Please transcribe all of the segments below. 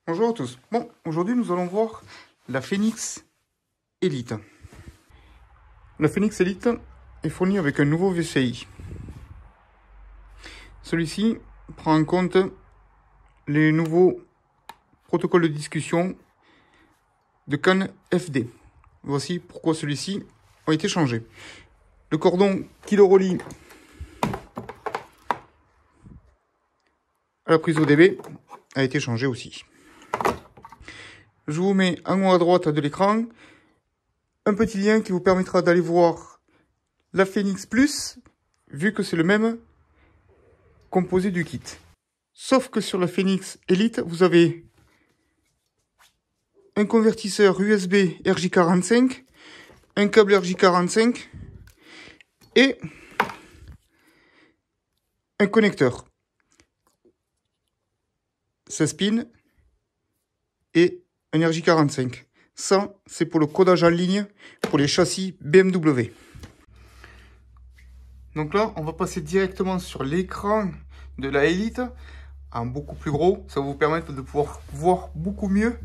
Bonjour à tous. Bon, aujourd'hui nous allons voir la Phoenix Elite. La Phoenix Elite est fournie avec un nouveau VCI. Celui-ci prend en compte les nouveaux protocoles de discussion de CAN FD. Voici pourquoi celui-ci a été changé. Le cordon qui le relie à la prise ODB a été changé aussi. Je vous mets en haut à droite de l'écran un petit lien qui vous permettra d'aller voir la Phoenix Plus, vu que c'est le même composé du kit. Sauf que sur la Phoenix Elite, vous avez un convertisseur USB RJ45, un câble RJ45 et un connecteur 16 pins et un RJ45. Ça, c'est pour le codage en ligne pour les châssis BMW. Donc là, on va passer directement sur l'écran de la Elite en beaucoup plus gros. Ça va vous permettre de pouvoir voir beaucoup mieux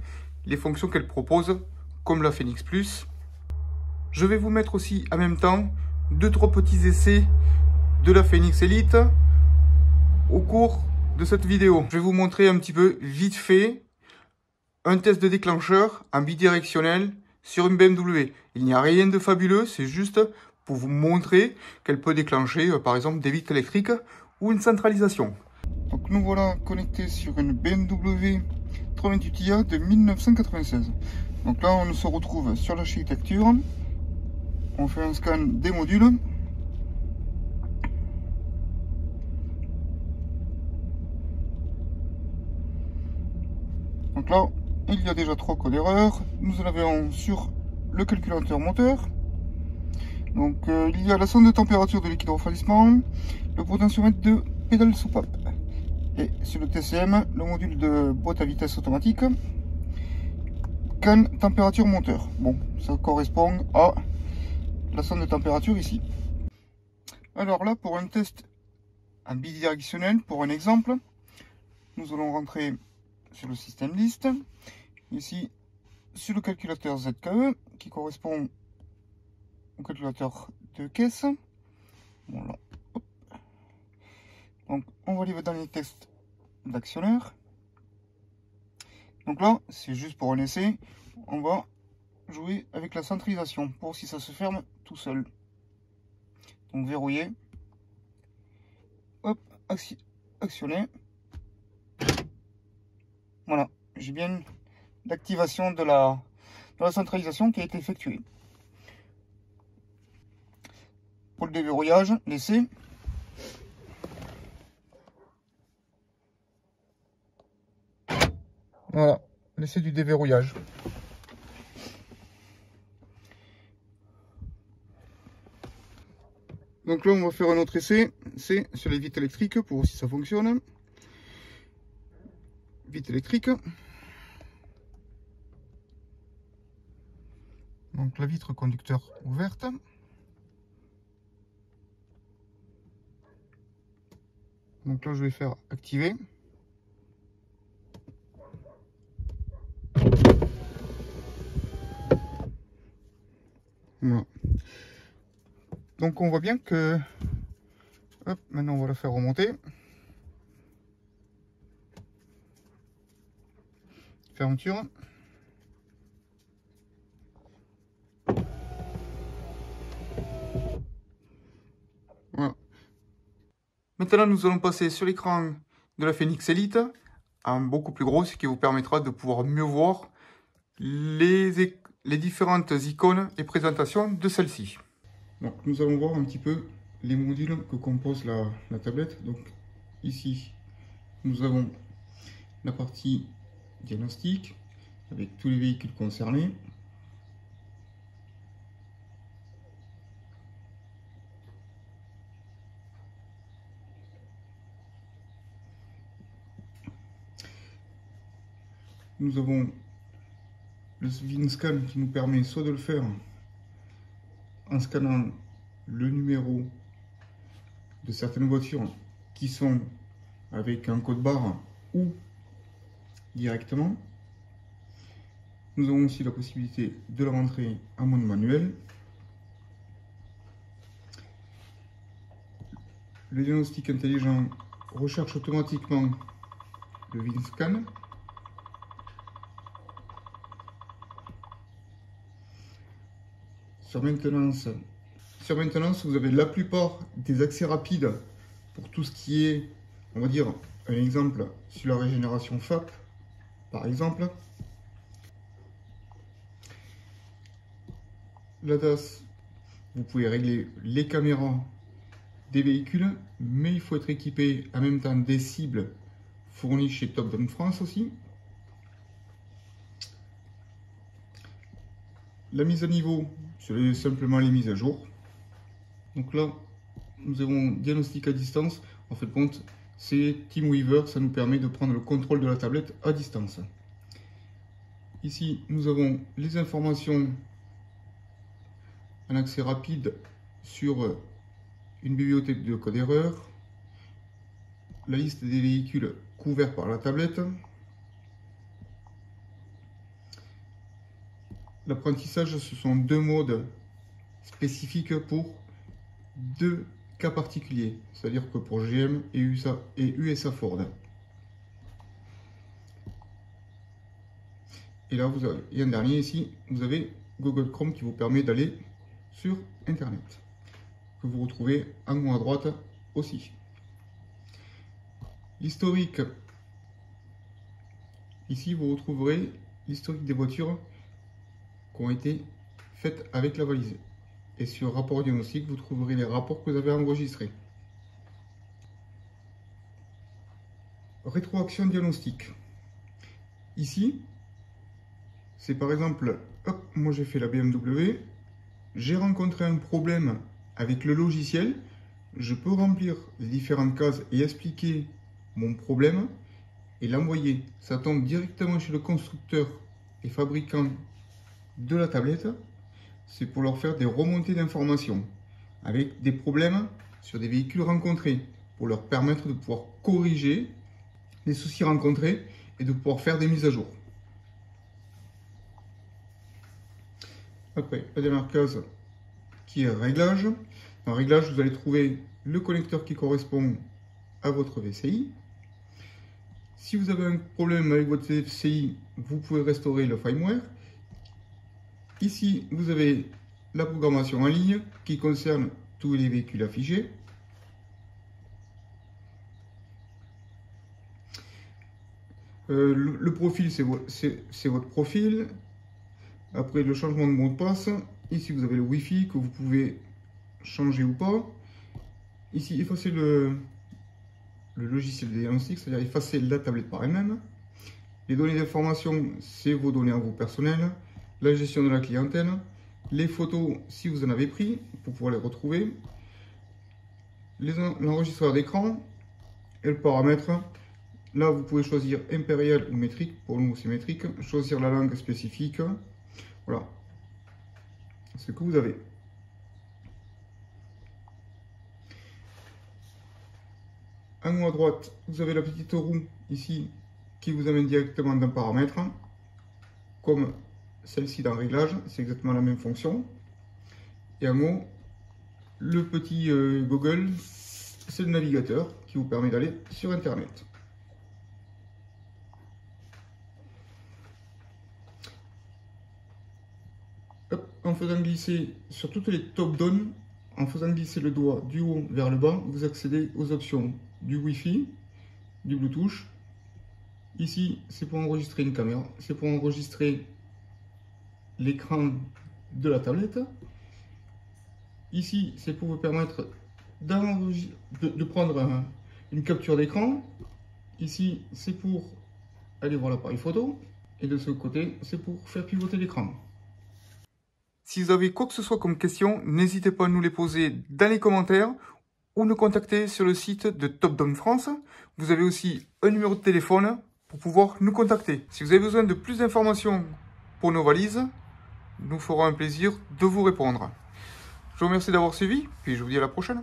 les fonctions qu'elle propose, comme la Phoenix Plus. Je vais vous mettre aussi en même temps 2-3 petits essais de la Phoenix Elite au cours de cette vidéo. Je vais vous montrer un petit peu vite fait un test de déclencheur en bidirectionnel sur une BMW. Il n'y a rien de fabuleux, c'est juste pour vous montrer qu'elle peut déclencher par exemple des vitres électriques ou une centralisation. Donc nous voilà connectés sur une BMW 328i de 1996. Donc là on se retrouve sur l'architecture. On fait un scan des modules. Donc là, il y a déjà 3 codes d'erreur. Nous en avons sur le calculateur moteur. Donc il y a la sonde de température de liquide refroidissement, le potentiomètre de pédale soupape. Et sur le TCM, le module de boîte à vitesse automatique. CAN température moteur. Bon, ça correspond à la sonde de température ici. Alors là, pour un test en bidirectionnel, pour un exemple, nous allons rentrer sur le système list, ici sur le calculateur ZKE qui correspond au calculateur de caisse. Bon, là, hop. Donc on va aller dans les tests d'actionneur. Donc là, c'est juste pour un essai. On va jouer avec la centralisation pour si ça se ferme tout seul. Donc verrouiller. Hop, actionner. Voilà, j'ai bien l'activation de la centralisation qui a été effectuée. Pour le déverrouillage, l'essai. Voilà, l'essai du déverrouillage. Donc là, on va faire un autre essai, c'est sur les vitres électriques pour voir si ça fonctionne. Vitre électrique. Donc la vitre conducteur ouverte. Donc là, je vais faire activer. Voilà. Donc on voit bien que, hop, maintenant on va la faire remonter. Fermeture. Voilà. Maintenant nous allons passer sur l'écran de la Phoenix Elite en beaucoup plus gros, ce qui vous permettra de pouvoir mieux voir les différentes icônes et présentations de celle-ci. Donc nous allons voir un petit peu les modules que compose la tablette. Donc ici nous avons la partie diagnostic avec tous les véhicules concernés. Nous avons le VinScan qui nous permet soit de le faire en scannant le numéro de certaines voitures qui sont avec un code barre ou directement. Nous avons aussi la possibilité de la rentrer en mode manuel. Le diagnostic intelligent recherche automatiquement le vide scan. Sur maintenance, vous avez la plupart des accès rapides pour tout ce qui est, on va dire, un exemple sur la régénération FAP, par exemple. La DAS, vous pouvez régler les caméras des véhicules, mais il faut être équipé en même temps des cibles fournies chez Top Down France aussi. La mise à niveau, c'est simplement les mises à jour. Donc là, nous avons diagnostic à distance. En fait, compte, c'est TeamWeaver, ça nous permet de prendre le contrôle de la tablette à distance. Ici, nous avons les informations en accès rapide sur une bibliothèque de code erreur, la liste des véhicules couverts par la tablette, l'apprentissage, ce sont deux modes spécifiques pour deux cas particuliers, c'est-à-dire que pour GM et USA Ford. Et là, vous avez, et un dernier ici, vous avez Google Chrome qui vous permet d'aller sur Internet, que vous retrouvez en haut à droite aussi. L'historique, ici vous retrouverez l'historique des voitures qui ont été faites avec la valise. Et sur rapport diagnostic, vous trouverez les rapports que vous avez enregistrés. Rétroaction diagnostique. Ici, c'est par exemple, hop, moi j'ai fait la BMW, j'ai rencontré un problème avec le logiciel, je peux remplir les différentes cases et expliquer mon problème et l'envoyer. Ça tombe directement chez le constructeur et fabricant de la tablette. C'est pour leur faire des remontées d'informations avec des problèmes sur des véhicules rencontrés, pour leur permettre de pouvoir corriger les soucis rencontrés et de pouvoir faire des mises à jour. Après, la dernière case qui est réglage. Dans réglage, vous allez trouver le connecteur qui correspond à votre VCI. Si vous avez un problème avec votre VCI, vous pouvez restaurer le firmware. Ici, vous avez la programmation en ligne qui concerne tous les véhicules affichés. Le profil, c'est votre profil. Après, le changement de mot de passe. Ici, vous avez le Wi-Fi que vous pouvez changer ou pas. Ici, effacer le logiciel de diagnostic, c'est-à-dire effacer la tablette par elle-même. Les données d'information, c'est vos données à vous personnelles. La gestion de la clientèle. Les photos, si vous en avez pris, pour pouvoir les retrouver. L'enregistreur d'écran et le paramètre. Là, vous pouvez choisir impérial ou métrique. Pour nous, c'est métrique. Choisir la langue spécifique. Voilà. Ce que vous avez. En haut à droite, vous avez la petite roue ici qui vous amène directement d'un paramètre. Comme celle-ci dans réglage, c'est exactement la même fonction. Et en haut, le petit Google, c'est le navigateur qui vous permet d'aller sur Internet. Hop, en faisant glisser sur toutes les top-down, en faisant glisser le doigt du haut vers le bas, vous accédez aux options du Wi-Fi, du Bluetooth. Ici, c'est pour enregistrer une caméra, c'est pour enregistrer l'écran de la tablette. Ici, c'est pour vous permettre de prendre une capture d'écran. Ici, c'est pour aller voir l'appareil photo. Et de ce côté, c'est pour faire pivoter l'écran. Si vous avez quoi que ce soit comme question, n'hésitez pas à nous les poser dans les commentaires ou nous contacter sur le site de Top Down France. Vous avez aussi un numéro de téléphone pour pouvoir nous contacter. Si vous avez besoin de plus d'informations pour nos valises, nous ferons un plaisir de vous répondre. Je vous remercie d'avoir suivi, puis je vous dis à la prochaine.